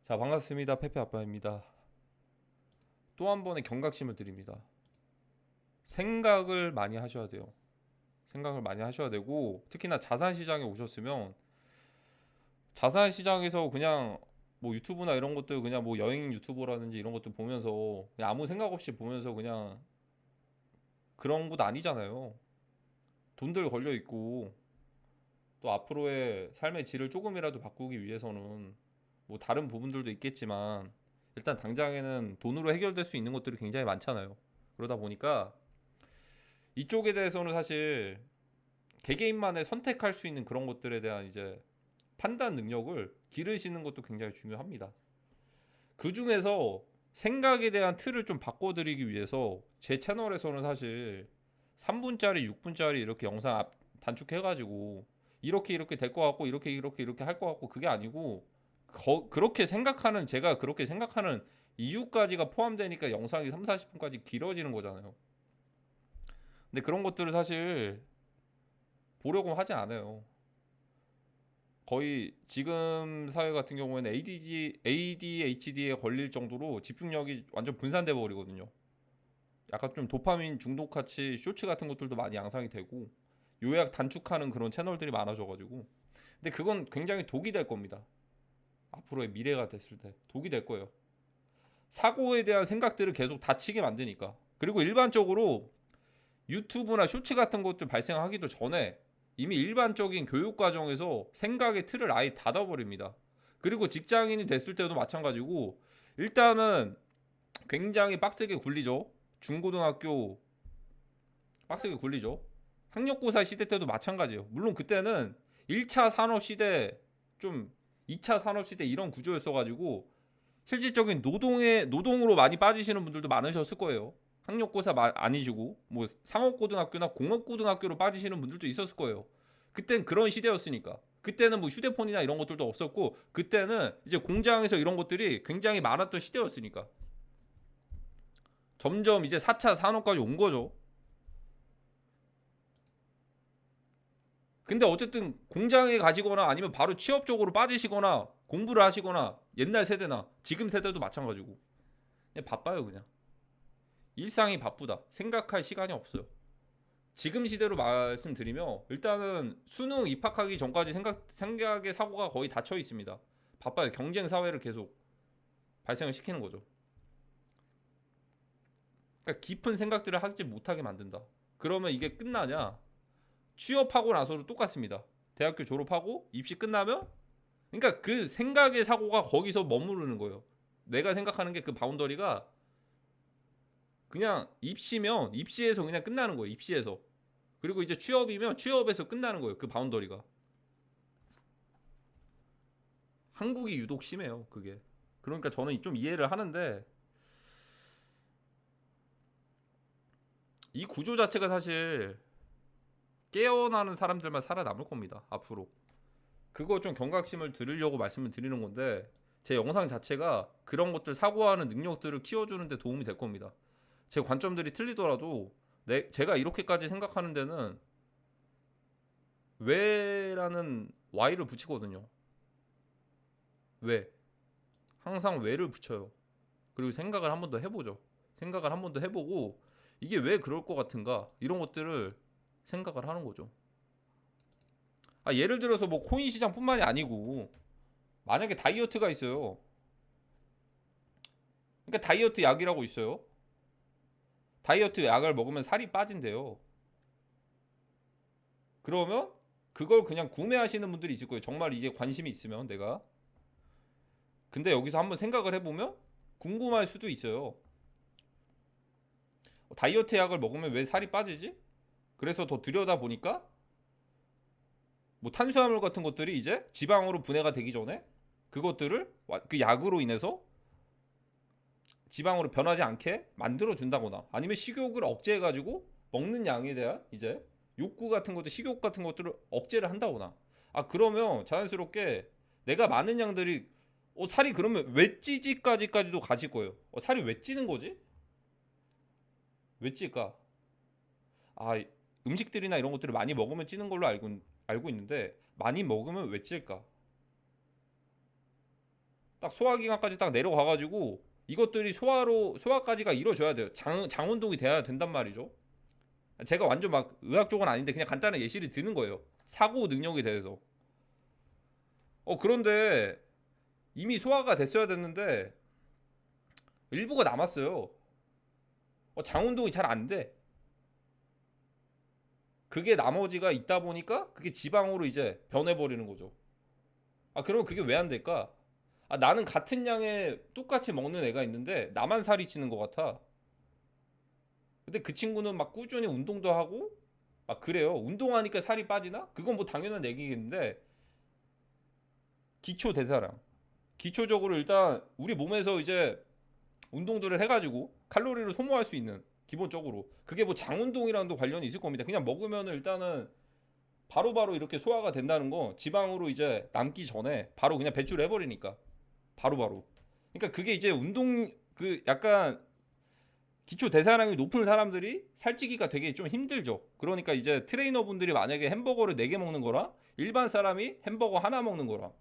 자, 반갑습니다. 페페 아빠입니다. 또 한 번의 경각심을 드립니다. 생각을 많이 하셔야 돼요. 생각을 많이 하셔야 되고, 특히나 자산 시장에 오셨으면 자산 시장에서 그냥 뭐 유튜브나 이런 것들, 그냥 뭐 여행 유튜버라든지 이런 것들 보면서 그냥 아무 생각 없이 보면서 그냥 그런 곳 아니잖아요. 돈들 걸려 있고, 또 앞으로의 삶의 질을 조금이라도 바꾸기 위해서는 뭐 다른 부분들도 있겠지만, 일단 당장에는 돈으로 해결될 수 있는 것들이 굉장히 많잖아요. 그러다 보니까 이쪽에 대해서는 사실 개개인만의 선택할 수 있는 그런 것들에 대한 이제 판단 능력을 기르시는 것도 굉장히 중요합니다. 그 중에서 생각에 대한 틀을 좀 바꿔드리기 위해서 제 채널에서는 사실 3분짜리, 6분짜리 이렇게 영상 단축해가지고 이렇게 이렇게 될 것 같고 이렇게 이렇게 이렇게 할 것 같고, 그게 아니고 그렇게 생각하는, 제가 그렇게 생각하는 이유까지가 포함되니까 영상이 3, 40분까지 길어지는 거잖아요. 근데 그런 것들을 사실 보려고 하지 않아요. 거의 지금 사회 같은 경우에는 ADHD에 걸릴 정도로 집중력이 완전 분산돼 버리거든요. 약간 좀 도파민 중독 같이 쇼츠 같은 것들도 많이 양상이 되고 요약 단축하는 그런 채널들이 많아져가지고, 근데 그건 굉장히 독이 될 겁니다. 앞으로의 미래가 됐을 때 독이 될 거예요. 사고에 대한 생각들을 계속 다치게 만드니까. 그리고 일반적으로 유튜브나 쇼츠 같은 것들 발생하기도 전에 이미 일반적인 교육 과정에서 생각의 틀을 아예 닫아버립니다. 그리고 직장인이 됐을 때도 마찬가지고, 일단은 굉장히 빡세게 굴리죠. 중고등학교 빡세게 굴리죠. 학력고사 시대 때도 마찬가지예요. 물론 그때는 1차 산업 시대, 좀 2차 산업 시대 이런 구조였어가지고 실질적인 노동으로 많이 빠지시는 분들도 많으셨을 거예요. 학력고사 아니시고 뭐 상업고등학교나 공업고등학교로 빠지시는 분들도 있었을 거예요. 그땐 그런 시대였으니까. 그때는 뭐 휴대폰이나 이런 것들도 없었고, 그때는 이제 공장에서 이런 것들이 굉장히 많았던 시대였으니까. 점점 이제 4차 산업까지 온 거죠. 근데 어쨌든 공장에 가시거나 아니면 바로 취업 쪽으로 빠지시거나 공부를 하시거나, 옛날 세대나 지금 세대도 마찬가지고 그냥 바빠요. 그냥 일상이 바쁘다, 생각할 시간이 없어요. 지금 시대로 말씀드리면 일단은 수능 입학하기 전까지 생각의 사고가 거의 닫혀 있습니다. 바빠요. 경쟁 사회를 계속 발생을 시키는 거죠. 그러니까 깊은 생각들을 하지 못하게 만든다. 그러면 이게 끝나냐? 취업하고 나서도 똑같습니다. 대학교 졸업하고 입시 끝나면, 그러니까 그 생각의 사고가 거기서 머무르는 거예요. 내가 생각하는 게 그 바운더리가 그냥 입시면 입시에서 그냥 끝나는 거예요. 입시에서. 그리고 이제 취업이면 취업에서 끝나는 거예요. 그 바운더리가. 한국이 유독 심해요. 그게. 그러니까 저는 좀 이해를 하는데, 이 구조 자체가 사실 깨어나는 사람들만 살아남을 겁니다. 앞으로. 그거 좀 경각심을 들으려고 말씀을 드리는 건데, 제 영상 자체가 그런 것들 사고하는 능력들을 키워주는 데 도움이 될 겁니다. 제 관점들이 틀리더라도 제가 이렇게까지 생각하는 데는 왜라는 Y를 붙이거든요. 왜? 항상 왜를 붙여요. 그리고 생각을 한 번 더 해보죠. 생각을 한 번 더 해보고 이게 왜 그럴 것 같은가, 이런 것들을 생각을 하는 거죠. 예를 들어서 뭐 코인 시장뿐만이 아니고, 만약에 다이어트가 있어요. 그러니까 다이어트 약이라고 있어요. 다이어트 약을 먹으면 살이 빠진대요. 그러면 그걸 그냥 구매하시는 분들이 있을 거예요. 정말 이게 관심이 있으면 내가. 근데 여기서 한번 생각을 해보면 궁금할 수도 있어요. 다이어트 약을 먹으면 왜 살이 빠지지? 그래서 더 들여다 보니까 뭐 탄수화물 같은 것들이 이제 지방으로 분해가 되기 전에 그것들을 그 약으로 인해서 지방으로 변하지 않게 만들어 준다거나, 아니면 식욕을 억제해 가지고 먹는 양에 대한 이제 욕구 같은 것들, 식욕 같은 것들을 억제를 한다거나. 그러면 자연스럽게 내가 많은 양들이 살이 그러면 왜 찌지까지도 가실 거예요. 살이 왜 찌는 거지? 왜 찔까? 아, 음식들이나 이런 것들을 많이 먹으면 찌는 걸로 알고 있는데, 많이 먹으면 왜 찔까? 딱 소화기관까지 딱 내려가가지고 이것들이 소화까지가 이루어져야 돼요. 장운동이 돼야 된단 말이죠. 제가 완전 막 의학 쪽은 아닌데 그냥 간단한 예시를 드는 거예요. 사고 능력에 대해서. 그런데 이미 소화가 됐어야 됐는데 일부가 남았어요. 장운동이 잘 안 돼. 그게 나머지가 있다 보니까 그게 지방으로 이제 변해버리는 거죠. 그러면 그게 왜 안 될까? 나는 같은 양의 똑같이 먹는 애가 있는데 나만 살이 찌는 것 같아. 근데 그 친구는 막 꾸준히 운동도 하고 막 그래요. 운동하니까 살이 빠지나? 그건 뭐 당연한 얘기겠는데 기초 대사량. 기초적으로 일단 우리 몸에서 이제 운동들을 해가지고 칼로리를 소모할 수 있는 기본적으로 그게 뭐 장운동이랑도 관련이 있을 겁니다. 그냥 먹으면 일단은 바로바로 이렇게 소화가 된다는 거 지방으로 이제 남기 전에 바로 그냥 배출을 해버리니까 바로바로. 그러니까 그게 이제 운동 그 약간 기초 대사량이 높은 사람들이 살찌기가 되게 좀 힘들죠. 그러니까 이제 트레이너분들이 만약에 햄버거를 4개 먹는 거랑 일반 사람이 햄버거 하나 먹는 거랑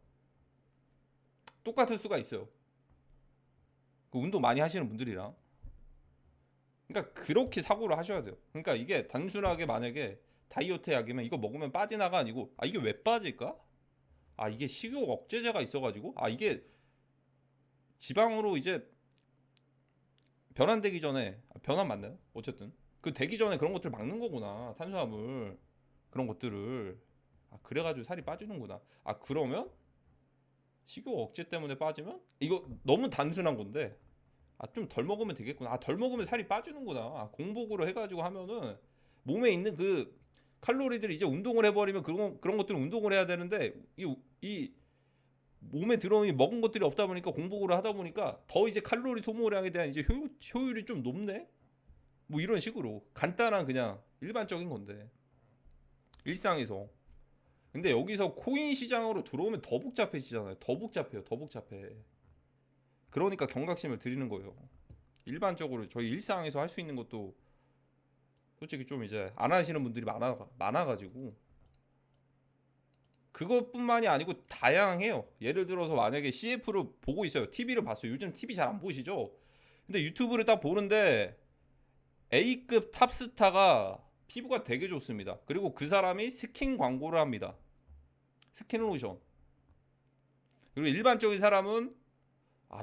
똑같을 수가 있어요. 그 운동 많이 하시는 분들이랑. 그러니까 그렇게 사고를 하셔야 돼요. 그러니까 이게 단순하게 만약에 다이어트 약이면 이거 먹으면 빠지나가 아니고 이게 왜 빠질까? 이게 식욕 억제제가 있어가지고 이게 지방으로 이제 변환되기 전에 변환 맞나요? 어쨌든 그 되기 전에 그런 것들을 막는 거구나. 탄수화물 그런 것들을 그래가지고 살이 빠지는구나. 그러면 식욕 억제 때문에 빠지면 이거 너무 단순한 건데 좀 덜 먹으면 되겠구나. 덜 먹으면 살이 빠지는구나. 공복으로 해가지고 하면은 몸에 있는 그 칼로리들 이제 운동을 해버리면 그런 것들은 운동을 해야 되는데 이 몸에 들어오는 먹은 것들이 없다 보니까 공복으로 하다 보니까 더 이제 칼로리 소모량에 대한 이제 효율이 좀 높네. 뭐 이런 식으로 간단한 그냥 일반적인 건데 일상에서. 근데 여기서 코인 시장으로 들어오면 더 복잡해지잖아요. 더 복잡해요. 더 복잡해. 그러니까 경각심을 드리는 거예요. 일반적으로 저희 일상에서 할 수 있는 것도 솔직히 좀 이제 안 하시는 분들이 많아가지고 그것뿐만이 아니고 다양해요. 예를 들어서 만약에 CF를 보고 있어요. TV를 봤어요. 요즘 TV 잘 안 보시죠? 근데 유튜브를 딱 보는데 A급 탑스타가 피부가 되게 좋습니다. 그리고 그 사람이 스킨 광고를 합니다. 스킨 로션. 그리고 일반적인 사람은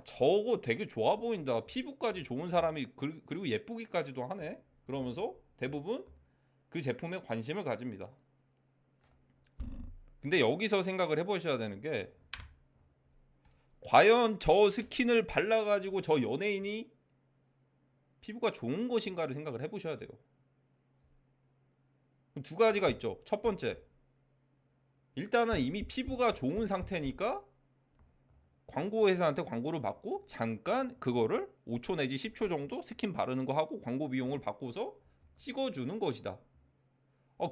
저거 되게 좋아 보인다. 피부까지 좋은 사람이 그리고 예쁘기까지도 하네. 그러면서 대부분 그 제품에 관심을 가집니다. 근데 여기서 생각을 해보셔야 되는 게 과연 저 스킨을 발라가지고 저 연예인이 피부가 좋은 것인가를 생각을 해보셔야 돼요. 두 가지가 있죠. 첫 번째, 일단은 이미 피부가 좋은 상태니까 광고 회사한테 광고를 받고 잠깐 그거를 5초 내지 10초 정도 스킨 바르는 거 하고 광고 비용을 받고서 찍어주는 것이다.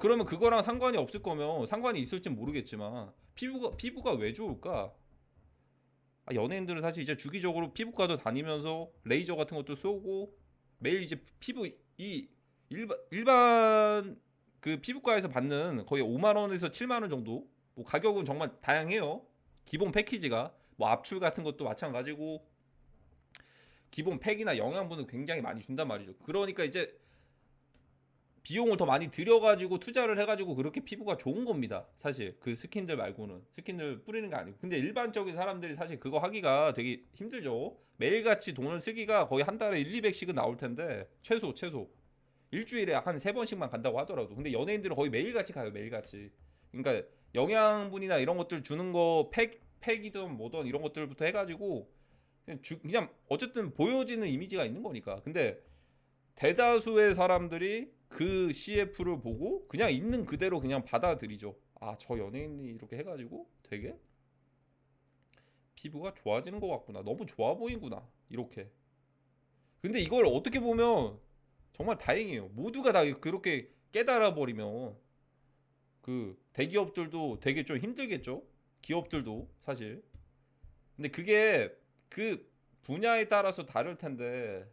그러면 그거랑 상관이 없을 거면 상관이 있을진 모르겠지만 피부가 왜 좋을까? 연예인들은 사실 이제 주기적으로 피부과도 다니면서 레이저 같은 것도 쏘고 매일 이제 피부 이 일반 그 피부과에서 받는 거의 5만 원에서 7만 원 정도 뭐 가격은 정말 다양해요. 기본 패키지가 뭐 압출 같은 것도 마찬가지고 기본 팩이나 영양분을 굉장히 많이 준단 말이죠. 그러니까 이제 비용을 더 많이 들여가지고 투자를 해가지고 그렇게 피부가 좋은 겁니다. 사실 그 스킨들 말고는 스킨들 뿌리는 게 아니고. 근데 일반적인 사람들이 사실 그거 하기가 되게 힘들죠. 매일같이 돈을 쓰기가 거의 한 달에 1, 200씩은 나올 텐데 최소 일주일에 한 3번씩만 간다고 하더라도. 근데 연예인들은 거의 매일같이 가요. 매일같이. 그러니까 영양분이나 이런 것들 주는 거 팩이든 뭐든 이런 것들부터 해가지고 그냥 어쨌든 보여지는 이미지가 있는 거니까. 근데 대다수의 사람들이 그 CF를 보고 그냥 있는 그대로 그냥 받아들이죠. 저 연예인이 이렇게 해가지고 되게 피부가 좋아지는 것 같구나. 너무 좋아 보이구나. 이렇게. 근데 이걸 어떻게 보면 정말 다행이에요. 모두가 다 그렇게 깨달아 버리면 그 대기업들도 되게 좀 힘들겠죠. 기업들도 사실. 근데 그게 그 분야에 따라서 다를 텐데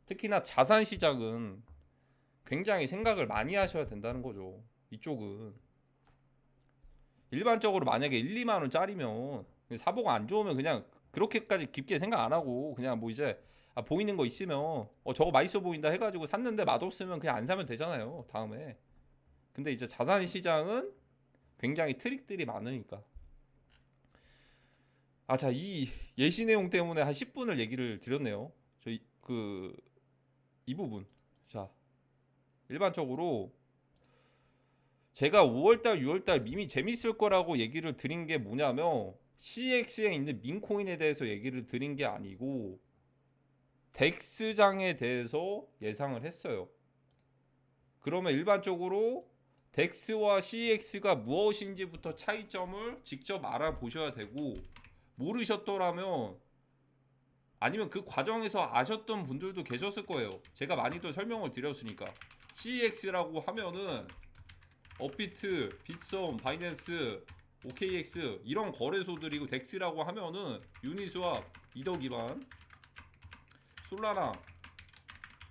특히나 자산 시장은 굉장히 생각을 많이 하셔야 된다는 거죠. 이쪽은 일반적으로 만약에 1, 2만 원짜리면 사보가 안 좋으면 그냥 그렇게까지 깊게 생각 안 하고 그냥 뭐 이제 보이는 거 있으면 저거 맛있어 보인다 해가지고 샀는데 맛없으면 그냥 안 사면 되잖아요 다음에. 근데 이제 자산 시장은 굉장히 트릭들이 많으니까. 자, 이 예시 내용 때문에 한 10분을 얘기를 드렸네요. 저희 이 부분. 자, 일반적으로 제가 5월달, 6월달 밈이 재밌을 거라고 얘기를 드린 게 뭐냐면 CX에 있는 민코인에 대해서 얘기를 드린 게 아니고 덱스장에 대해서 예상을 했어요. 그러면 일반적으로 덱스와 CX가 무엇인지부터 차이점을 직접 알아보셔야 되고, 모르셨더라면 아니면 그 과정에서 아셨던 분들도 계셨을 거예요. 제가 많이들 설명을 드렸으니까. CX라고 하면은 업비트, 빗썸, 바이낸스, OKX 이런 거래소들이고, 덱스라고 하면은 유니스왑, 이더 기반, 솔라나,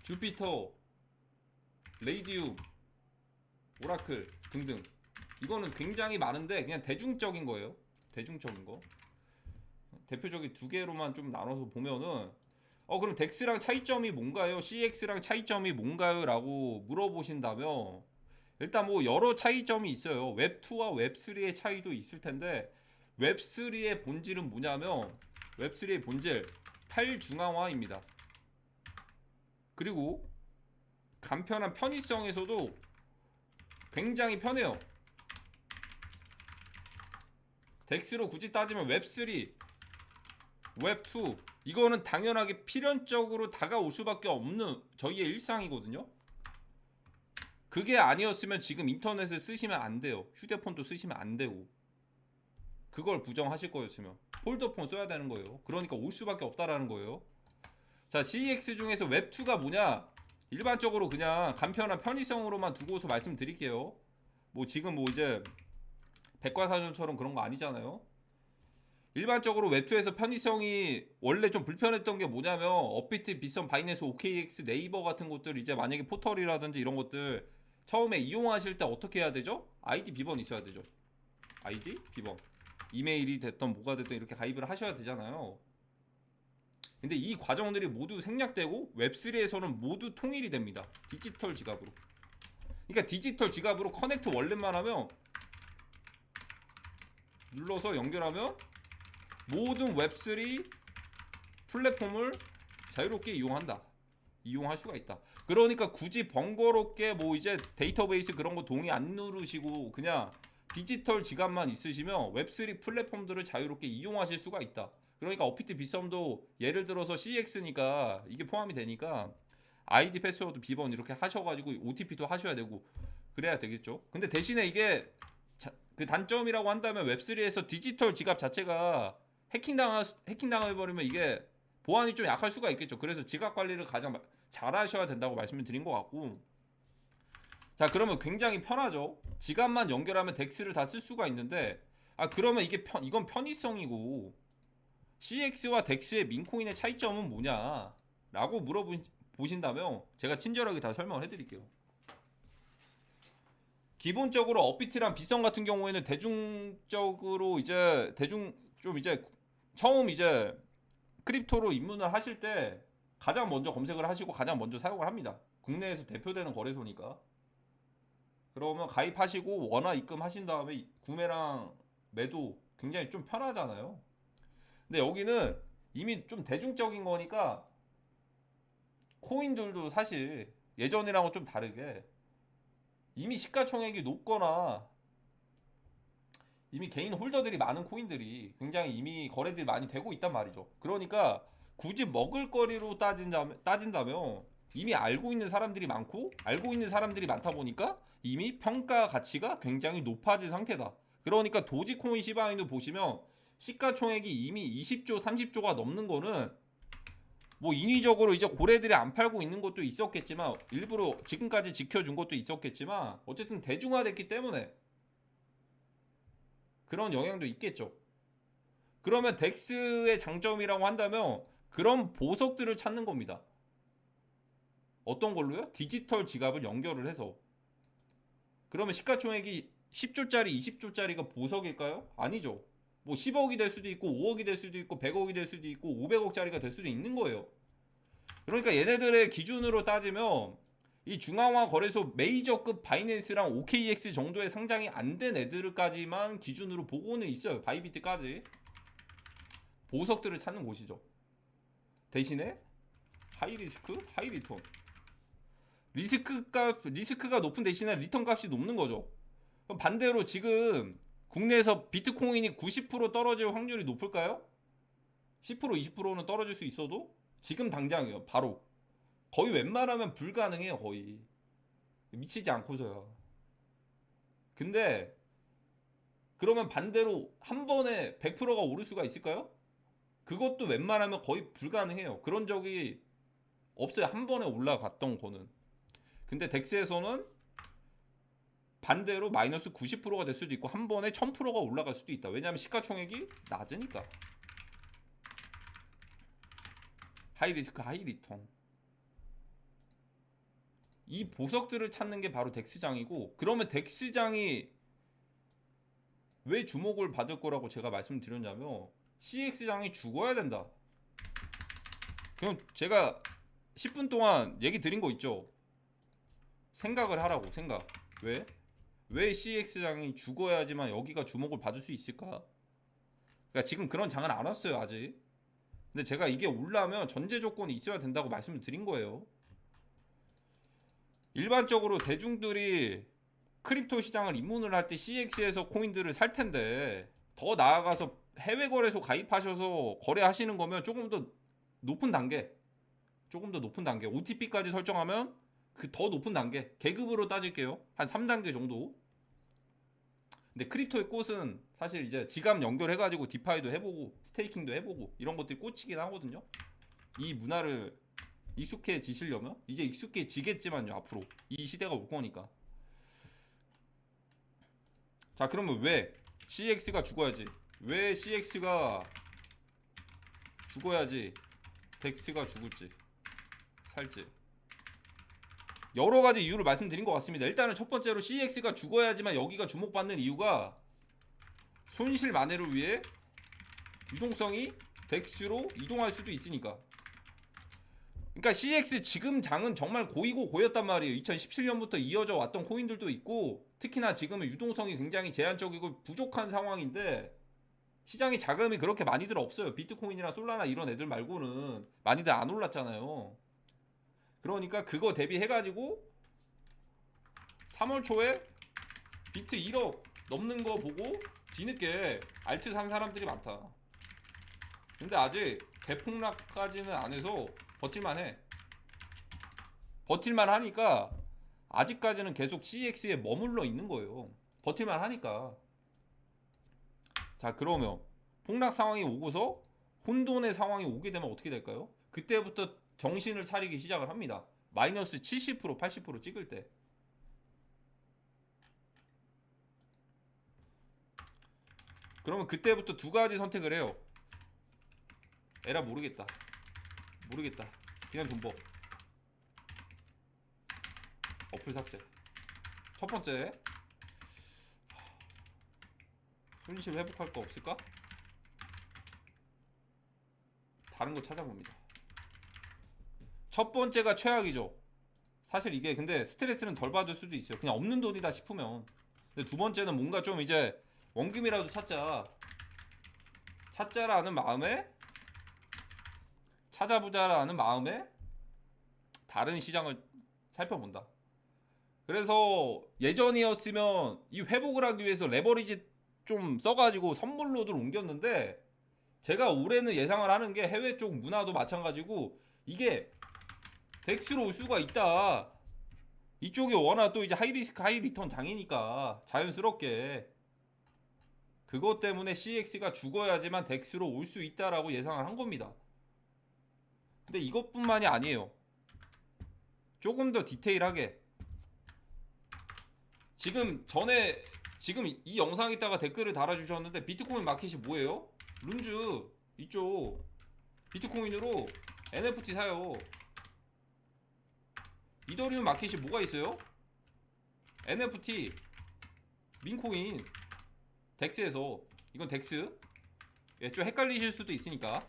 주피터, 레이디움, 오라클 등등. 이거는 굉장히 많은데 그냥 대중적인 거예요. 대중적인 거. 대표적인 두 개로만 좀 나눠서 보면은 그럼 덱스랑 차이점이 뭔가요? CX랑 차이점이 뭔가요? 라고 물어보신다면 일단 뭐 여러 차이점이 있어요. 웹2와 웹3의 차이도 있을 텐데, 웹3의 본질은 뭐냐면 웹3의 본질 탈중앙화입니다. 그리고 간편한 편의성에서도 굉장히 편해요. 덱스로 굳이 따지면 웹3, 웹2 이거는 당연하게 필연적으로 다가올 수밖에 없는 저희의 일상이거든요. 그게 아니었으면 지금 인터넷을 쓰시면 안 돼요. 휴대폰도 쓰시면 안 되고. 그걸 부정하실 거였으면 폴더폰 써야 되는 거예요. 그러니까 올 수밖에 없다라는 거예요. 자, CX 중에서 웹2가 뭐냐? 일반적으로 그냥 간편한 편의성으로만 두고서 말씀드릴게요. 뭐 지금 뭐 이제 백과사전처럼 그런 거 아니잖아요. 일반적으로 웹2에서 편의성이 원래 좀 불편했던 게 뭐냐면 업비트, 빗썸, 바이낸스, OKX, 네이버 같은 곳들 이제 만약에 포털이라든지 이런 것들 처음에 이용하실 때 어떻게 해야 되죠? 아이디 비번 있어야 되죠. 아이디 비번, 이메일이 됐던 뭐가 됐던 이렇게 가입을 하셔야 되잖아요. 근데 이 과정들이 모두 생략되고 웹3에서는 모두 통일이 됩니다. 디지털 지갑으로. 그러니까 디지털 지갑으로 커넥트 월렛만 하면, 눌러서 연결하면 모든 웹3 플랫폼을 자유롭게 이용할 수가 있다. 그러니까 굳이 번거롭게 뭐 이제 데이터베이스 그런 거 동의 안 누르시고 그냥 디지털 지갑만 있으시면 웹3 플랫폼들을 자유롭게 이용하실 수가 있다. 그러니까 업비트 빗썸도 예를 들어서 CX니까 이게 포함이 되니까 아이디 패스워드 비번 이렇게 하셔가지고 OTP도 하셔야 되고 그래야 되겠죠. 근데 대신에 이게 그 단점이라고 한다면 웹3에서 디지털 지갑 자체가 해킹당해버리면 이게 보안이 좀 약할 수가 있겠죠. 그래서 지갑 관리를 가장 잘 하셔야 된다고 말씀을 드린 것 같고, 자, 그러면 굉장히 편하죠. 지갑만 연결하면 덱스를 다 쓸 수가 있는데, 그러면 이건 편의성이고 CX와 덱스의 민코인의 차이점은 뭐냐 라고 물어보신다면 제가 친절하게 다 설명을 해드릴게요. 기본적으로 업비트랑 빗썸 같은 경우에는 대중적으로 이제 좀 이제 처음 이제 크립토로 입문을 하실 때 가장 먼저 검색을 하시고 가장 먼저 사용을 합니다. 국내에서 대표되는 거래소니까. 그러면 가입하시고 원화 입금하신 다음에 구매랑 매도 굉장히 좀 편하잖아요. 근데 여기는 이미 좀 대중적인 거니까 코인들도 사실 예전이랑은 좀 다르게 이미 시가총액이 높거나 이미 개인 홀더들이 많은 코인들이 굉장히 이미 거래들이 많이 되고 있단 말이죠. 그러니까 굳이 먹을거리로 따진다면 이미 알고 있는 사람들이 많고 알고 있는 사람들이 많다 보니까 이미 평가 가치가 굉장히 높아진 상태다. 그러니까 도지코인 시바이누 보시면 시가총액이 이미 20조 30조가 넘는 거는 뭐 인위적으로 이제 고래들이 안 팔고 있는 것도 있었겠지만 일부러 지금까지 지켜준 것도 있었겠지만 어쨌든 대중화됐기 때문에 그런 영향도 있겠죠. 그러면 덱스의 장점이라고 한다면 그런 보석들을 찾는 겁니다. 어떤 걸로요? 디지털 지갑을 연결을 해서. 그러면 시가총액이 10조짜리 20조짜리가 보석일까요? 아니죠. 뭐 10억이 될 수도 있고 5억이 될 수도 있고 100억이 될 수도 있고 500억짜리가 될 수도 있는 거예요. 그러니까 얘네들의 기준으로 따지면 이 중앙화 거래소 메이저급 바이낸스랑 OKX 정도의 상장이 안 된 애들까지만 기준으로 보고는 있어요. 바이비트까지. 보석들을 찾는 곳이죠. 대신에 하이 리스크, 하이 리턴. 리스크가 높은 대신에 리턴 값이 높는 거죠. 그럼 반대로 지금 국내에서 비트코인이 90% 떨어질 확률이 높을까요? 10% 20%는 떨어질 수 있어도 지금 당장이요. 바로 거의 웬만하면 불가능해요. 거의 미치지 않고서야. 근데 그러면 반대로 한 번에 100%가 오를 수가 있을까요? 그것도 웬만하면 거의 불가능해요. 그런 적이 없어요. 한 번에 올라갔던 거는. 근데 덱스에서는 반대로 마이너스 90%가 될 수도 있고 한 번에 1000%가 올라갈 수도 있다. 왜냐하면 시가총액이 낮으니까. 하이 리스크 하이 리턴. 이 보석들을 찾는 게 바로 덱스장이고, 그러면 덱스장이 왜 주목을 받을 거라고 제가 말씀드렸냐면 CX장이 죽어야 된다. 그럼 제가 10분 동안 얘기 드린 거 있죠. 생각을 하라고. 생각. 왜 CX장이 죽어야지만 여기가 주목을 받을 수 있을까? 그러니까 지금 그런 장은 안 왔어요 아직. 근데 제가 이게 올라면 전제 조건이 있어야 된다고 말씀을 드린 거예요. 일반적으로 대중들이 크립토 시장을 입문을 할 때 CX에서 코인들을 살 텐데, 더 나아가서 해외 거래소 가입하셔서 거래하시는 거면 조금 더 높은 단계, OTP까지 설정하면 그 더 높은 단계, 계급으로 따질게요. 한 3단계 정도. 근데 크립토의 꽃은 사실 이제 지갑 연결해가지고 디파이도 해보고 스테이킹도 해보고 이런 것들이 꽂히긴 하거든요. 이 문화를 익숙해지시려면 이제 익숙해지겠지만요. 앞으로 이 시대가 올 거니까. 자, 그러면 왜 CX가 죽어야지? 왜 CX가 죽어야지 덱스가 죽을지 살지? 여러 가지 이유를 말씀드린 것 같습니다. 일단은 첫 번째로 CX가 죽어야지만 여기가 주목받는 이유가 손실 만회를 위해 유동성이 덱스로 이동할 수도 있으니까. 그러니까 CX 지금 장은 정말 고이고 고였단 말이에요. 2017년부터 이어져 왔던 코인들도 있고, 특히나 지금은 유동성이 굉장히 제한적이고 부족한 상황인데 시장에 자금이 그렇게 많이들 없어요. 비트코인이나 솔라나 이런 애들 말고는 많이들 안 올랐잖아요. 그러니까 그거 대비해가지고 3월 초에 비트 1억 넘는 거 보고 뒤늦게 알트 산 사람들이 많다. 근데 아직 대폭락까지는 안 해서 버틸만 하니까 아직까지는 계속 CX에 머물러 있는 거예요. 버틸만 하니까. 자, 그러면 폭락 상황이 오고서 혼돈의 상황이 오게 되면 어떻게 될까요? 그때부터 정신을 차리기 시작을 합니다. 마이너스 70% 80% 찍을 때. 그러면 그때부터 두 가지 선택을 해요. 에라 모르겠다. 그냥 돈 버. 어플 삭제. 첫 번째, 손실 회복할 거 없을까? 다른 거 찾아봅니다. 첫 번째가 최악이죠. 사실 이게 근데 스트레스는 덜 받을 수도 있어요. 그냥 없는 돈이다 싶으면. 근데 두 번째는 뭔가 좀 이제 원금이라도 찾자라는 마음에, 찾아보자라는 마음에 다른 시장을 살펴본다. 그래서 예전이었으면 이 회복을 하기 위해서 레버리지 좀 써가지고 선물로들 옮겼는데, 제가 올해는 예상을 하는 게 해외 쪽 문화도 마찬가지고 이게 덱스로 올 수가 있다. 이쪽이 워낙 또 이제 하이리스크 하이리턴 장이니까 자연스럽게 그것 때문에 CX가 죽어야지만 덱스로 올 수 있다라고 예상을 한 겁니다. 근데 이것뿐만이 아니에요. 조금 더 디테일하게, 지금 이 영상에다가 댓글을 달아주셨는데 비트코인 마켓이 뭐예요? 룬즈 이쪽 비트코인으로 NFT 사요. 이더리움 마켓이 뭐가 있어요? NFT 민코인 덱스에서. 이건 덱스. 예, 좀 헷갈리실 수도 있으니까.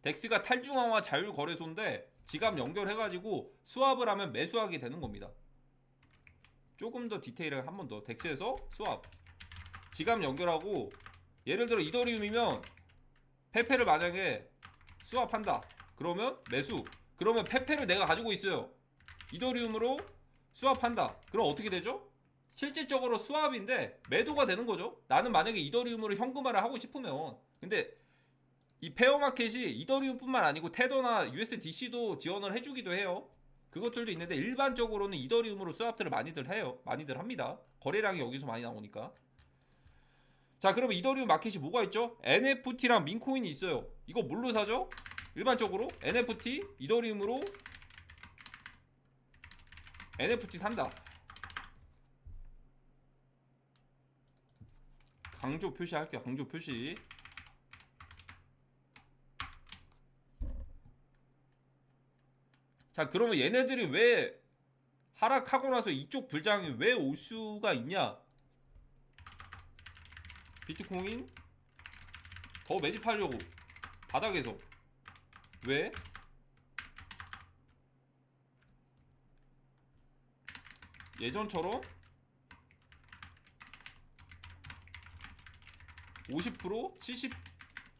덱스가 탈중앙화 자율거래소인데 지갑 연결해가지고 스왑을 하면 매수하게 되는 겁니다. 조금 더 디테일하게 한 번 더. 덱스에서 스왑 지갑 연결하고, 예를 들어 이더리움이면 페페를 만약에 스왑한다 그러면 매수, 그러면 페페를 내가 가지고 있어요. 이더리움으로 스왑한다 그럼 어떻게 되죠? 실질적으로 스왑인데 매도가 되는 거죠. 나는 만약에 이더리움으로 현금화를 하고 싶으면. 근데 이 페어마켓이 이더리움뿐만 아니고 테더나 USDC도 지원을 해주기도 해요. 그것들도 있는데 일반적으로는 이더리움으로 스왑들을 많이들 해요. 많이들 합니다. 거래량이 여기서 많이 나오니까. 자, 그러면 이더리움 마켓이 뭐가 있죠? NFT랑 민코인이 있어요. 이거 뭘로 사죠? 일반적으로 NFT 이더리움으로 NFT 산다. 강조 표시할게요. 강조 표시. 자, 그러면 얘네들이 왜 하락하고 나서 이쪽 불장이 왜 올 수가 있냐? 비트코인 더 매집하려고 바닥에서. 왜? 예전처럼 50%, 70,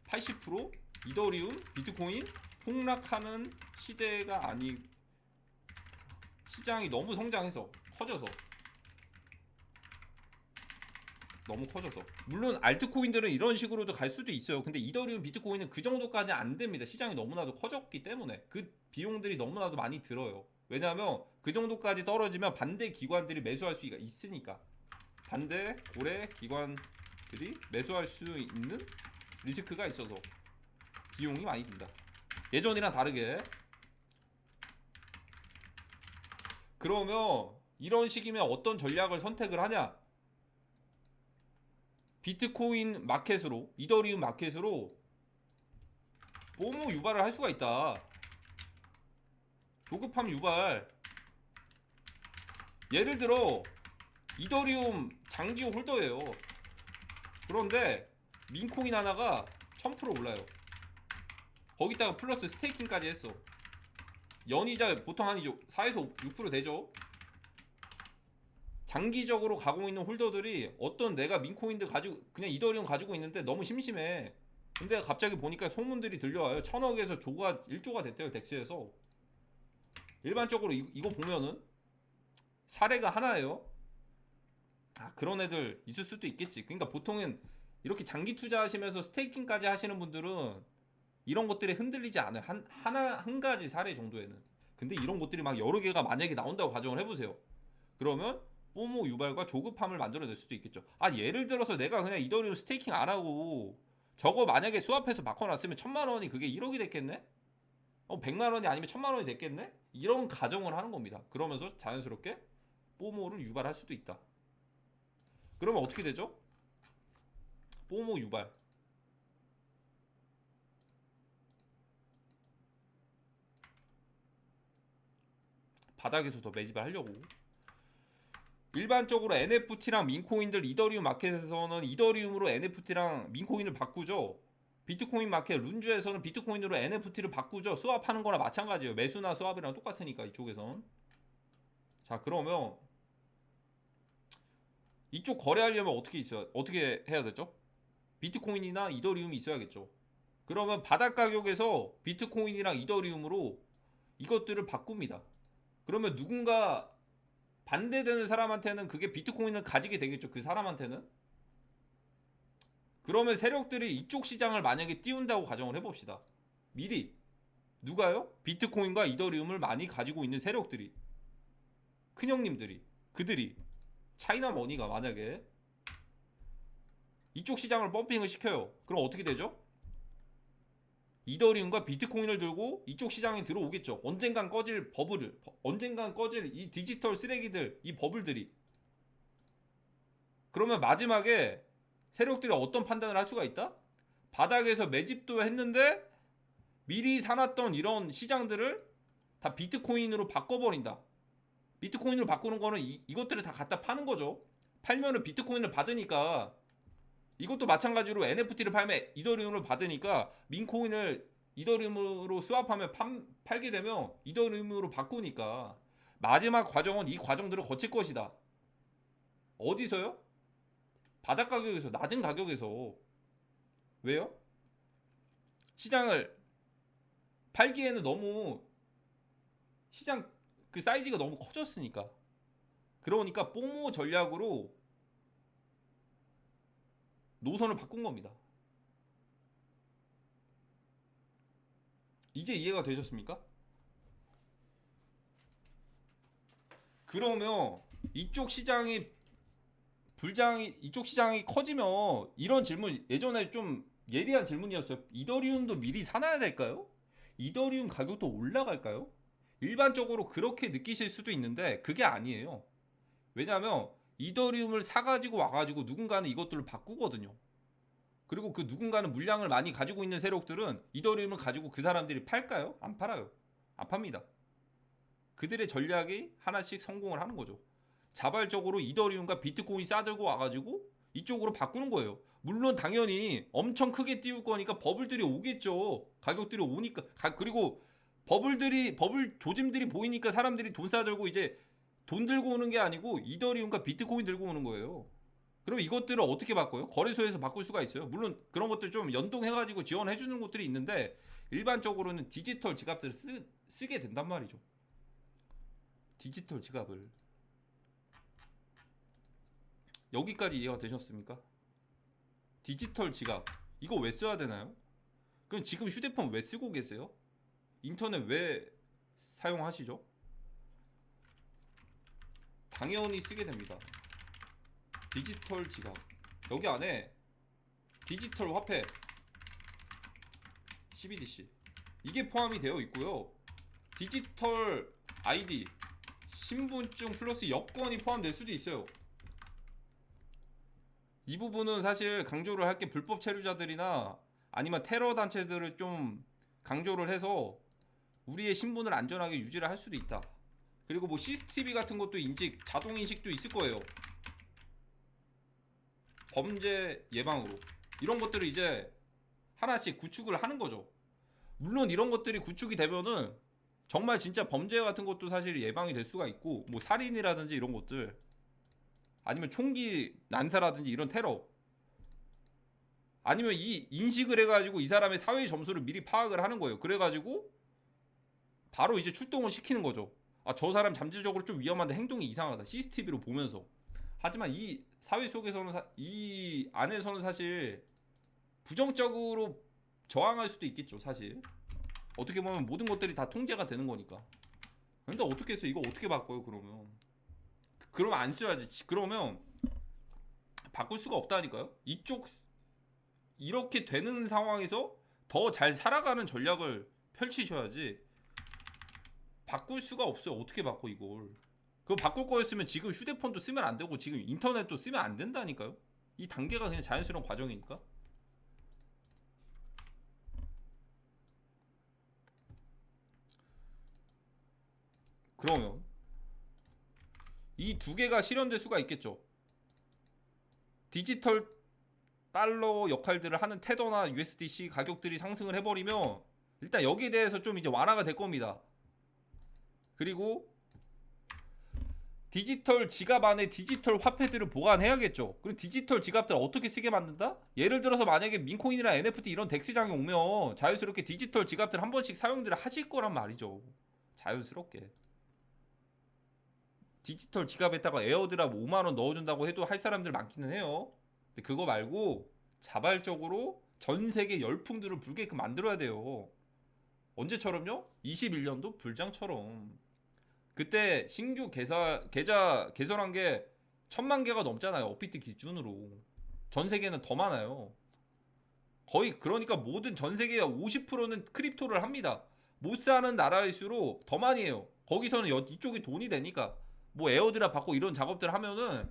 80% 이더리움, 비트코인 폭락하는 시대가 아니, 시장이 너무 성장해서 커져서, 너무 커져서. 물론 알트코인들은 이런 식으로도 갈 수도 있어요. 근데 이더리움, 비트코인은 그 정도까지 안 됩니다. 시장이 너무나도 커졌기 때문에. 그 비용들이 너무나도 많이 들어요. 왜냐하면 그 정도까지 떨어지면 반대 기관들이 매수할 수가 있으니까. 반대 고래 기관들이 매수할 수 있는 리스크가 있어서 비용이 많이 든다. 예전이랑 다르게. 그러면 이런 식이면 어떤 전략을 선택을 하냐? 비트코인 마켓으로, 이더리움 마켓으로 보모 유발을 할 수가 있다. 조급함 유발. 예를 들어 이더리움 장기 홀더예요. 그런데 민코인 하나가 1000% 올라요. 거기다가 플러스 스테이킹까지 했어. 연이자 보통 한 4에서 6% 되죠. 장기적으로 가고 있는 홀더들이, 어떤 내가 민코인들 가지고 그냥 이더리움 가지고 있는데 너무 심심해. 근데 갑자기 보니까 소문들이 들려와요. 1000억에서 1조가 됐대요. 덱스에서. 일반적으로 이거 보면은 사례가 하나예요. 그런 애들 있을 수도 있겠지. 그러니까 보통은 이렇게 장기 투자하시면서 스테이킹까지 하시는 분들은 이런 것들에 흔들리지 않아요. 한 가지 사례 정도에는. 근데 이런 것들이 막 여러 개가 만약에 나온다고 가정을 해보세요. 그러면 뽀모 유발과 조급함을 만들어낼 수도 있겠죠. 예를 들어서 내가 그냥 이더리움 스테이킹 안 하고 저거 만약에 수합해서 바꿔놨으면 1000만원이 그게 1억이 됐겠네? 100만원이 아니면 1000만원이 됐겠네? 이런 가정을 하는 겁니다. 그러면서 자연스럽게 뽀모를 유발할 수도 있다. 그러면 어떻게 되죠? 뽀모 유발. 바닥에서 더 매집을 하려고. 일반적으로 NFT랑 민코인들 이더리움 마켓에서는 이더리움으로 NFT랑 민코인을 바꾸죠. 비트코인 마켓 룬주에서는 비트코인으로 NFT를 바꾸죠. 스왑하는 거나 마찬가지예요. 매수나 스왑이랑 똑같으니까 이쪽에선. 자, 그러면 이쪽 거래하려면 어떻게 해야 되죠? 비트코인이나 이더리움이 있어야겠죠. 그러면 바닥 가격에서 비트코인이랑 이더리움으로 이것들을 바꿉니다. 그러면 누군가 반대되는 사람한테는 그게 비트코인을 가지게 되겠죠. 그 사람한테는. 그러면 세력들이 이쪽 시장을 만약에 띄운다고 가정을 해봅시다. 미리. 누가요? 비트코인과 이더리움을 많이 가지고 있는 세력들이, 큰형님들이, 그들이, 차이나 머니가 만약에 이쪽 시장을 펌핑을 시켜요. 그럼 어떻게 되죠? 이더리움과 비트코인을 들고 이쪽 시장에 들어오겠죠. 언젠간 꺼질 언젠간 꺼질 이 디지털 쓰레기들, 이 버블들이. 그러면 마지막에 세력들이 어떤 판단을 할 수가 있다? 바닥에서 매집도 했는데 미리 사놨던 이런 시장들을 다 비트코인으로 바꿔버린다. 비트코인으로 바꾸는 거는 이것들을 다 갖다 파는 거죠. 팔면은 비트코인을 받으니까 이것도 마찬가지로 NFT를 팔면 이더리움을 받으니까 민코인을 이더리움으로 스왑하면 팔게 되면 이더리움으로 바꾸니까 마지막 과정은 이 과정들을 거칠 것이다. 어디서요? 바닥 가격에서, 낮은 가격에서. 왜요? 시장을 팔기에는 너무 시장 그 사이즈가 너무 커졌으니까. 그러니까 뽀모 전략으로 노선을 바꾼 겁니다. 이제 이해가 되셨습니까? 그러면 이쪽 시장이 커지면 이런 질문, 예전에 좀 예리한 질문이었어요. 이더리움도 미리 사놔야 될까요? 이더리움 가격도 올라갈까요? 일반적으로 그렇게 느끼실 수도 있는데 그게 아니에요. 왜냐하면 이더리움을 사가지고 와가지고 누군가는 이것들을 바꾸거든요. 그리고 그 누군가는 물량을 많이 가지고 있는 세력들은 이더리움을 가지고 그 사람들이 팔까요? 안 팔아요. 안 팝니다. 그들의 전략이 하나씩 성공을 하는 거죠. 자발적으로 이더리움과 비트코인 싸들고 와가지고 이쪽으로 바꾸는 거예요. 물론 당연히 엄청 크게 띄울 거니까 버블들이 오겠죠. 가격들이 오니까. 그리고 버블 조짐들이 보이니까 사람들이 돈 싸들고 이제 돈 들고 오는 게 아니고 이더리움과 비트코인 들고 오는 거예요. 그럼 이것들을 어떻게 바꿔요? 거래소에서 바꿀 수가 있어요. 물론 그런 것들 좀 연동해가지고 지원해주는 곳들이 있는데 일반적으로는 디지털 지갑들을 쓰게 된단 말이죠. 디지털 지갑을. 여기까지 이해가 되셨습니까? 디지털 지갑 이거 왜 써야 되나요? 그럼 지금 휴대폰 왜 쓰고 계세요? 인터넷 왜 사용하시죠? 당연히 쓰게 됩니다. 디지털 지갑 여기 안에 디지털 화폐 CBDC 이게 포함이 되어 있고요. 디지털 아이디 신분증 플러스 여권이 포함될 수도 있어요. 이 부분은 사실 강조를 할 게 불법 체류자들이나 아니면 테러 단체들을 좀 강조를 해서 우리의 신분을 안전하게 유지를 할 수도 있다. 그리고 뭐 CCTV 같은 것도 자동 인식도 있을 거예요. 범죄 예방으로 이런 것들을 이제 하나씩 구축을 하는 거죠. 물론 이런 것들이 구축이 되면은 정말 진짜 범죄 같은 것도 사실 예방이 될 수가 있고 뭐 살인이라든지 이런 것들 아니면 총기 난사라든지 이런 테러 아니면 이 인식을 해가지고 이 사람의 사회 점수를 미리 파악을 하는 거예요. 그래가지고 바로 이제 출동을 시키는 거죠. 아, 저 사람 잠재적으로 좀 위험한데 행동이 이상하다. CCTV로 보면서. 하지만 이 사회 속에서는 이 안에서는 사실 부정적으로 저항할 수도 있겠죠. 사실 어떻게 보면 모든 것들이 다 통제가 되는 거니까. 근데 어떻게 해서 이거 어떻게 바꿔요? 그러면 안 써야지. 그러면 바꿀 수가 없다니까요. 이렇게 되는 상황에서 더 잘 살아가는 전략을 펼치셔야지. 바꿀 수가 없어요. 어떻게 바꿔 이걸? 그거 바꿀 거였으면 지금 휴대폰도 쓰면 안 되고 지금 인터넷도 쓰면 안 된다니까요. 이 단계가 그냥 자연스러운 과정이니까. 그러면 이 두 개가 실현될 수가 있겠죠. 디지털 달러 역할들을 하는 테더나 USDC 가격들이 상승을 해버리면 일단 여기에 대해서 좀 이제 완화가 될 겁니다. 그리고 디지털 지갑 안에 디지털 화폐들을 보관해야겠죠. 그리고 디지털 지갑들 어떻게 쓰게 만든다? 예를 들어서 만약에 민코인이나 NFT 이런 덱스장이 오면 자연스럽게 디지털 지갑들 한 번씩 사용들을 하실 거란 말이죠. 자연스럽게. 디지털 지갑에다가 에어드랍 5만원 넣어준다고 해도 할 사람들 많기는 해요. 근데 그거 말고 자발적으로 전 세계 열풍들을 불게끔 만들어야 돼요. 언제처럼요? 21년도 불장처럼. 그때 신규 계좌 개설한 게 1000만 개가 넘잖아요. 업비트 기준으로. 전 세계는 더 많아요. 거의 그러니까 모든 전 세계의 50%는 크립토를 합니다. 못 사는 나라일수록 더 많이 해요. 거기서는 이쪽이 돈이 되니까 뭐 에어드랍 받고 이런 작업들 하면은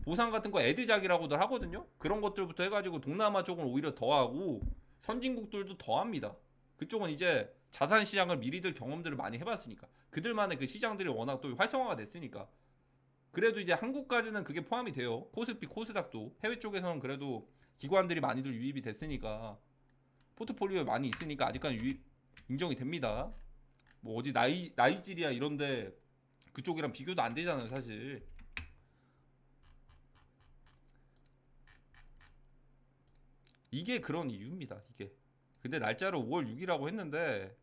보상 같은 거 애들작이라고들 하거든요. 그런 것들부터 해가지고 동남아 쪽은 오히려 더하고 선진국들도 더합니다. 그쪽은 이제 자산 시장을 미리들 경험들을 많이 해봤으니까 그들만의 그 시장들이 워낙 또 활성화가 됐으니까. 그래도 이제 한국까지는 그게 포함이 돼요. 코스피 코스닥도 해외 쪽에서는 그래도 기관들이 많이들 유입이 됐으니까 포트폴리오에 많이 있으니까 아직까지 유입 인정이 됩니다. 뭐 어디 나이지리아 이런데 그쪽이랑 비교도 안 되잖아요, 사실. 이게 그런 이유입니다, 이게. 근데 날짜를 5월 6이라고 했는데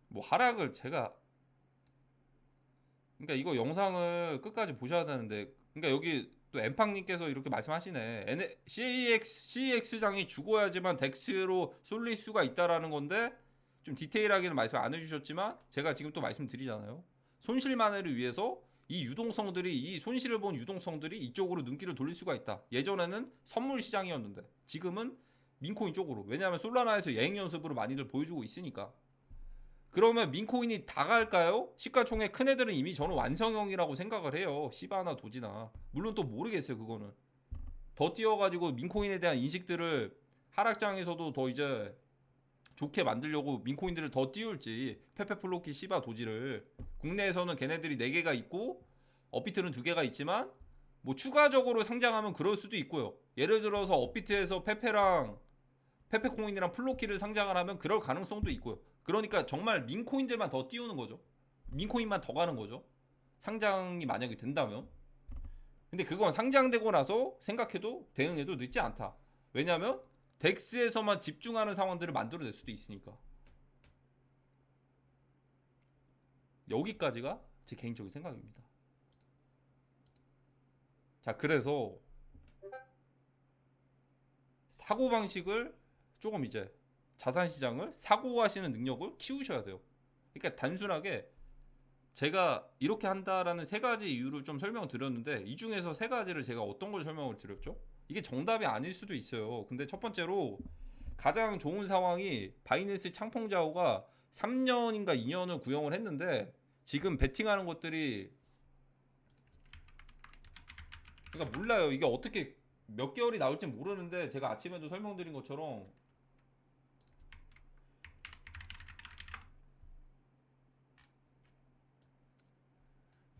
뭐 하락을 제가, 그러니까 이거 영상을 끝까지 보셔야 되는데, 그러니까 여기 또 엠팡님께서 이렇게 말씀하시네. CEX장이 죽어야지만 덱스로 쏠릴 수가 있다라는 건데 좀 디테일하게는 말씀 안 해주셨지만 제가 지금 또 말씀드리잖아요. 손실 만회를 위해서 이 유동성들이, 이 손실을 본 유동성들이 이쪽으로 눈길을 돌릴 수가 있다. 예전에는 선물 시장이었는데 지금은 민코인 쪽으로. 왜냐하면 솔라나에서 예행 연습으로 많이들 보여주고 있으니까. 그러면 민코인이 다 갈까요? 시가총액 큰 애들은 이미 저는 완성형이라고 생각을 해요. 시바나 도지나. 물론 또 모르겠어요, 그거는. 더 뛰어가지고 민코인에 대한 인식들을 하락장에서도 더 이제 좋게 만들려고 민코인들을 더 띄울지, 페페플로키, 시바, 도지를. 국내에서는 걔네들이 4개가 있고 업비트는 2개가 있지만 뭐 추가적으로 상장하면 그럴 수도 있고요. 예를 들어서 업비트에서 페페코인이랑 플로키를 상장을 하면 그럴 가능성도 있고요. 그러니까 정말 민코인들만 더 띄우는 거죠. 민코인만 더 가는 거죠. 상장이 만약에 된다면. 근데 그건 상장되고 나서 생각해도 대응해도 늦지 않다. 왜냐면 덱스에서만 집중하는 상황들을 만들어낼 수도 있으니까. 여기까지가 제 개인적인 생각입니다. 자, 그래서 사고방식을 조금 이제 자산시장을 사고하시는 능력을 키우셔야 돼요. 그러니까 단순하게 제가 이렇게 한다라는 3가지 이유를 좀 설명을 드렸는데 이 중에서 3가지를 제가 어떤 걸 설명을 드렸죠? 이게 정답이 아닐 수도 있어요. 근데 첫 번째로 가장 좋은 상황이 바이낸스 창펑자오가 3년인가 2년을 구형을 했는데 지금 베팅하는 것들이, 그러니까 몰라요. 이게 어떻게 몇 개월이 나올지 모르는데 제가 아침에도 설명드린 것처럼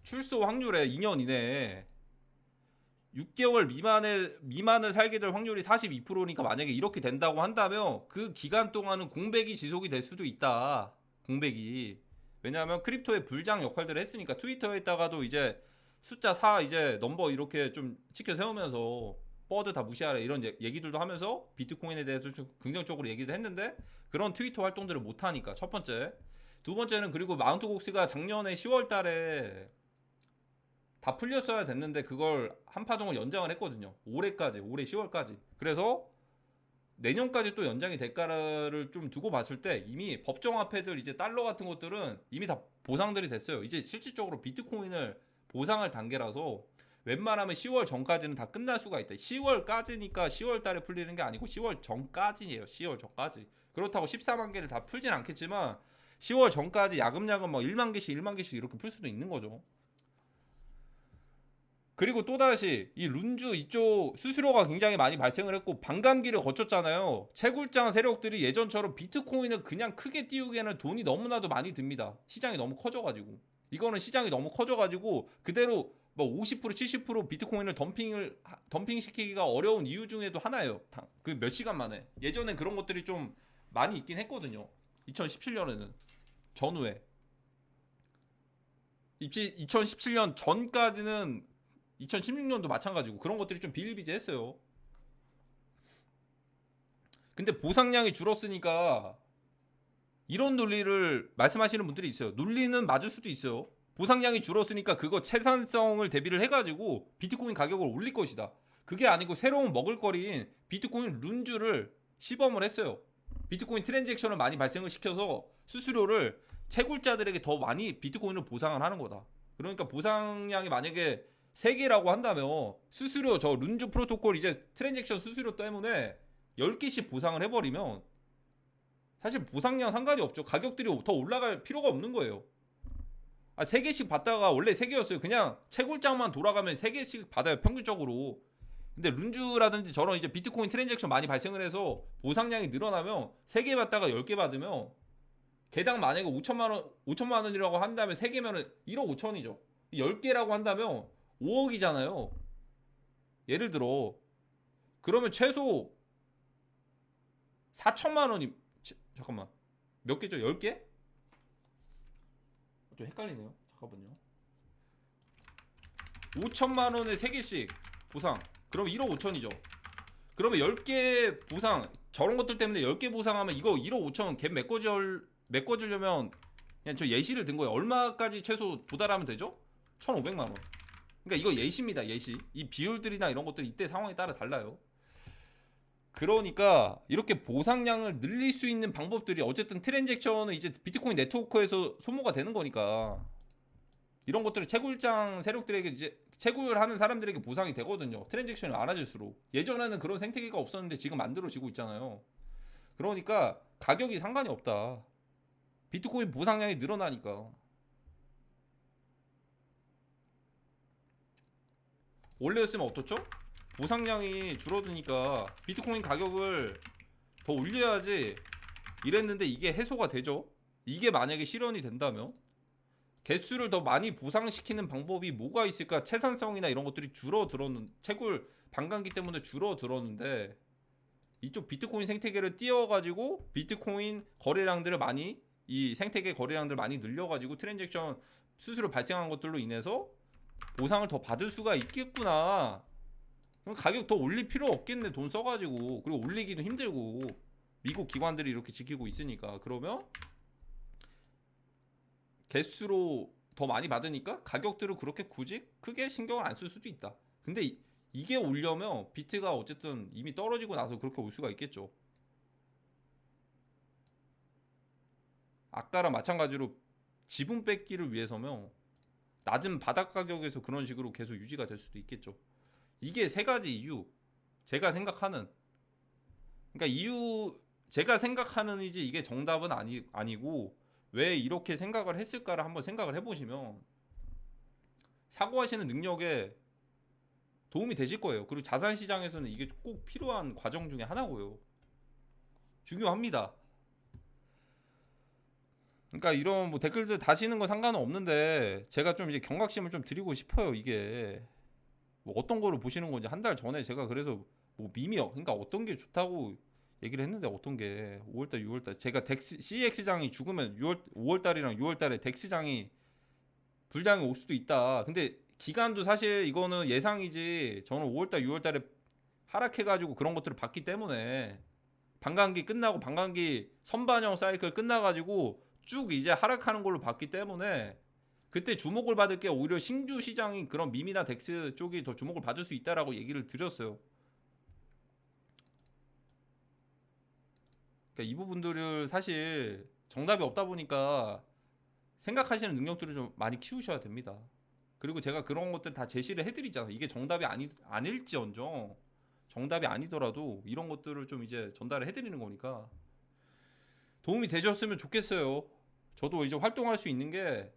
출소 확률에 2년 이내에 6개월 미만을 살게 될 확률이 42%니까 만약에 이렇게 된다고 한다면 그 기간 동안은 공백이 지속이 될 수도 있다. 공백이. 왜냐하면 크립토의 불장 역할들을 했으니까. 트위터에다가도 이제 숫자 4 이제 넘버 이렇게 좀 치켜 세우면서 버드 다 무시하라 이런 얘기들도 하면서 비트코인에 대해서 좀 긍정적으로 얘기도 했는데 그런 트위터 활동들을 못 하니까. 첫 번째. 두 번째는 그리고 마운트 곡스가 작년에 10월 달에 다 풀렸어야 됐는데 그걸 한파동을 연장을 했거든요. 올해까지, 올해 10월까지. 그래서 내년까지 또 연장이 될까를 좀 두고 봤을 때 이미 법정화폐들 이제 달러 같은 것들은 이미 다 보상들이 됐어요. 이제 실질적으로 비트코인을 보상할 단계라서 웬만하면 10월 전까지는 다 끝날 수가 있다. 10월까지니까 10월 달에 풀리는 게 아니고 10월 전까지예요. 10월 전까지. 그렇다고 14만 개를 다 풀진 않겠지만 10월 전까지 야금야금 뭐 1만 개씩 1만 개씩 이렇게 풀 수도 있는 거죠. 그리고 또다시 이 룬주 이쪽 수수료가 굉장히 많이 발생을 했고 반감기를 거쳤잖아요. 채굴장 세력들이 예전처럼 비트코인을 그냥 크게 띄우기에는 돈이 너무나도 많이 듭니다. 시장이 너무 커져가지고. 이거는 시장이 너무 커져가지고 그대로 뭐 50% 70% 비트코인을 덤핑시키기가 어려운 이유 중에도 하나예요. 그 몇 시간 만에. 예전엔 그런 것들이 좀 많이 있긴 했거든요. 2017년에는 전후에. 2017년 전까지는 2016년도 마찬가지고 그런 것들이 좀 비일비재했어요. 근데 보상량이 줄었으니까 이런 논리를 말씀하시는 분들이 있어요. 논리는 맞을 수도 있어요. 보상량이 줄었으니까 그거 채산성을 대비를 해가지고 비트코인 가격을 올릴 것이다. 그게 아니고 새로운 먹을거리인 비트코인 룬주를 시범을 했어요. 비트코인 트랜잭션을 많이 발생을 시켜서 수수료를 채굴자들에게 더 많이 비트코인을 보상을 하는 거다. 그러니까 보상량이 만약에 3개라고 한다면 수수료 저 룬주 프로토콜 이제 트랜잭션 수수료 때문에 10개씩 보상을 해버리면 사실 보상량 상관이 없죠. 가격들이 더 올라갈 필요가 없는 거예요. 3개씩 받다가 원래 3개였어요. 그냥 채굴장만 돌아가면 3개씩 받아요, 평균적으로. 근데 룬주라든지 저런 이제 비트코인 트랜잭션 많이 발생을 해서 보상량이 늘어나면 3개 받다가 10개 받으면 개당 만약에 5천만 원이라고 한다면 3개면은 1억 5천이죠. 10개라고 한다면 5억이잖아요. 예를 들어 그러면 최소 4천만 원이 잠깐만 몇 개죠? 10개? 좀 헷갈리네요. 잠깐만요. 5천만 원에 3개씩 보상. 그러면 1억 5천이죠. 그러면 10개 보상 저런 것들 때문에 10개 보상하면 이거 1억 5천 갭 메꿔주려면 그냥 저 예시를 든 거예요. 얼마까지 최소 도달하면 되죠? 1,500만 원. 그러니까 이거 예시입니다. 예시. 이 비율들이나 이런 것들이 이때 상황에 따라 달라요. 그러니까 이렇게 보상량을 늘릴 수 있는 방법들이 어쨌든 트랜잭션은 이제 비트코인 네트워크에서 소모가 되는 거니까 이런 것들을 채굴장 세력들에게 이제 채굴하는 사람들에게 보상이 되거든요. 트랜잭션이 많아질수록. 예전에는 그런 생태계가 없었는데 지금 만들어지고 있잖아요. 그러니까 가격이 상관이 없다. 비트코인 보상량이 늘어나니까. 원래였으면 어떻죠? 보상량이 줄어드니까 비트코인 가격을 더 올려야지 이랬는데 이게 해소가 되죠. 이게 만약에 실현이 된다면 개수를 더 많이 보상시키는 방법이 뭐가 있을까? 채산성이나 이런 것들이 줄어들었는 채굴 반감기 때문에 줄어들었는데 이쪽 비트코인 생태계를 띄워가지고 비트코인 거래량들을 많이 이 생태계 거래량들 많이 늘려가지고 트랜잭션 수수료 발생한 것들로 인해서 보상을 더 받을 수가 있겠구나. 그럼 가격 더 올릴 필요 없겠네. 돈 써가지고. 그리고 올리기도 힘들고 미국 기관들이 이렇게 지키고 있으니까. 그러면 개수로 더 많이 받으니까 가격들을 그렇게 굳이 크게 신경을 안 쓸 수도 있다. 근데 이게 오려면 비트가 어쨌든 이미 떨어지고 나서 그렇게 올 수가 있겠죠. 아까랑 마찬가지로 지분 뺏기를 위해서면 낮은 바닥 가격에서 그런 식으로 계속 유지가 될 수도 있겠죠. 이게 세 가지 이유. 제가 생각하는. 그러니까 이유 제가 생각하는 이지 이게 정답은 아니고 왜 이렇게 생각을 했을까를 한번 생각을 해보시면 사고하시는 능력에 도움이 되실 거예요. 그리고 자산 시장에서는 이게 꼭 필요한 과정 중에 하나고요. 중요합니다. 그러니까 이런 뭐 댓글들 다시는 건 상관은 없는데 제가 좀 이제 경각심을 좀 드리고 싶어요. 이게 뭐 어떤 거를 보시는 건지 한 달 전에 제가 그래서 뭐 미미요. 그러니까 어떤 게 좋다고 얘기를 했는데 어떤 게 5월달, 6월달 제가 덱스 CX장이 죽으면 5월달이랑 6월달에 덱스장이 불장이 올 수도 있다. 근데 기간도 사실 이거는 예상이지. 저는 5월달, 6월달에 하락해가지고 그런 것들을 봤기 때문에 반감기 끝나고 반감기 선반영 사이클 끝나가지고 쭉 이제 하락하는 걸로 봤기 때문에 그때 주목을 받을 게 오히려 신규 시장인 그런 미미나 덱스 쪽이 더 주목을 받을 수 있다라고 얘기를 드렸어요. 그러니까 이 부분들을 사실 정답이 없다 보니까 생각하시는 능력들을 좀 많이 키우셔야 됩니다. 그리고 제가 그런 것들 다 제시를 해드리잖아요. 이게 정답이 아닐지언정 정답이 아니더라도 이런 것들을 좀 이제 전달을 해드리는 거니까 도움이 되셨으면 좋겠어요. 저도 이제 활동할 수 있는 게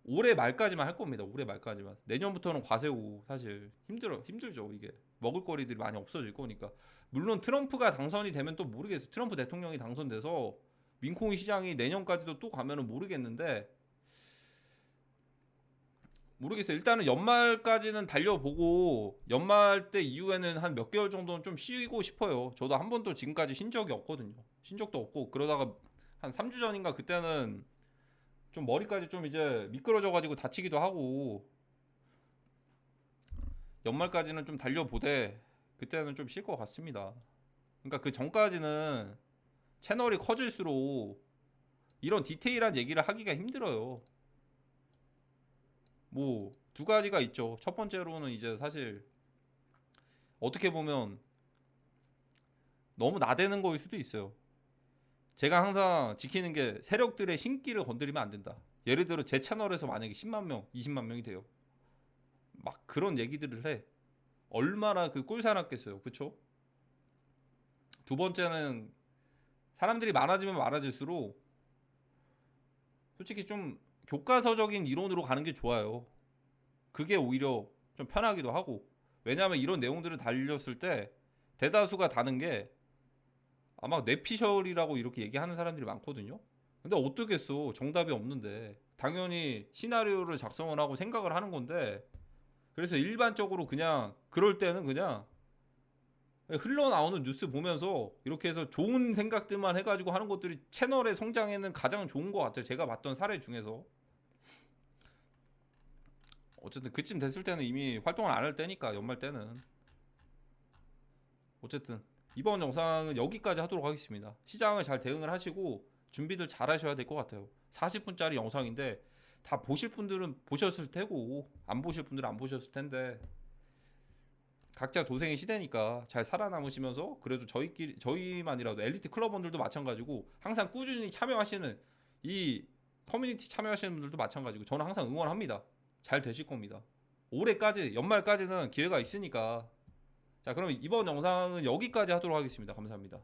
올해 말까지만 할 겁니다. 올해 말까지만. 내년부터는 과세고 사실 힘들죠. 이게 먹을거리들이 많이 없어질 거니까. 물론 트럼프가 당선이 되면 또 모르겠어요. 트럼프 대통령이 당선돼서 민코인 시장이 내년까지도 또 가면은 모르겠는데 모르겠어요. 일단은 연말까지는 달려보고 연말 때 이후에는 한 몇 개월 정도는 좀 쉬고 싶어요. 저도 한 번도 지금까지 쉰 적이 없거든요. 쉰 적도 없고 그러다가 한 3주 전인가 그때는 좀 머리까지 좀 이제 미끄러져 가지고 다치기도 하고 연말까지는 좀 달려보되 그때는 좀 쉴 것 같습니다. 그러니까 그 전까지는 채널이 커질수록 이런 디테일한 얘기를 하기가 힘들어요. 뭐 두 가지가 있죠. 첫 번째로는 이제 사실 어떻게 보면 너무 나대는 거일 수도 있어요. 제가 항상 지키는 게 세력들의 신기를 건드리면 안 된다. 예를 들어 제 채널에서 만약에 10만 명, 20만 명이 돼요. 막 그런 얘기들을 해. 얼마나 그 꼴사납겠어요. 그쵸? 두 번째는 사람들이 많아지면 많아질수록 솔직히 좀 교과서적인 이론으로 가는 게 좋아요. 그게 오히려 좀 편하기도 하고. 왜냐하면 이런 내용들을 달렸을 때 대다수가 다는 게 아마 뇌피셜이라고 이렇게 얘기하는 사람들이 많거든요. 근데 어떻겠어. 정답이 없는데. 당연히 시나리오를 작성을 하고 생각을 하는 건데 그래서 일반적으로 그냥 그럴 때는 그냥 흘러나오는 뉴스 보면서 이렇게 해서 좋은 생각들만 해가지고 하는 것들이 채널의 성장에는 가장 좋은 것 같아요. 제가 봤던 사례 중에서. 어쨌든 그쯤 됐을 때는 이미 활동을 안 할 때니까, 연말 때는. 어쨌든 이번 영상은 여기까지 하도록 하겠습니다. 시장을 잘 대응을 하시고 준비들 잘 하셔야 될 것 같아요. 40분짜리 영상인데 다 보실 분들은 보셨을 테고 안 보실 분들은 안 보셨을 텐데, 각자 도생의 시대니까 잘 살아남으시면서, 그래도 저희만이라도 엘리트 클럽원들도 마찬가지고 항상 꾸준히 참여하시는 이 커뮤니티 참여하시는 분들도 마찬가지고 저는 항상 응원합니다. 잘 되실 겁니다. 올해까지, 연말까지는 기회가 있으니까. 자, 그럼 이번 영상은 여기까지 하도록 하겠습니다. 감사합니다.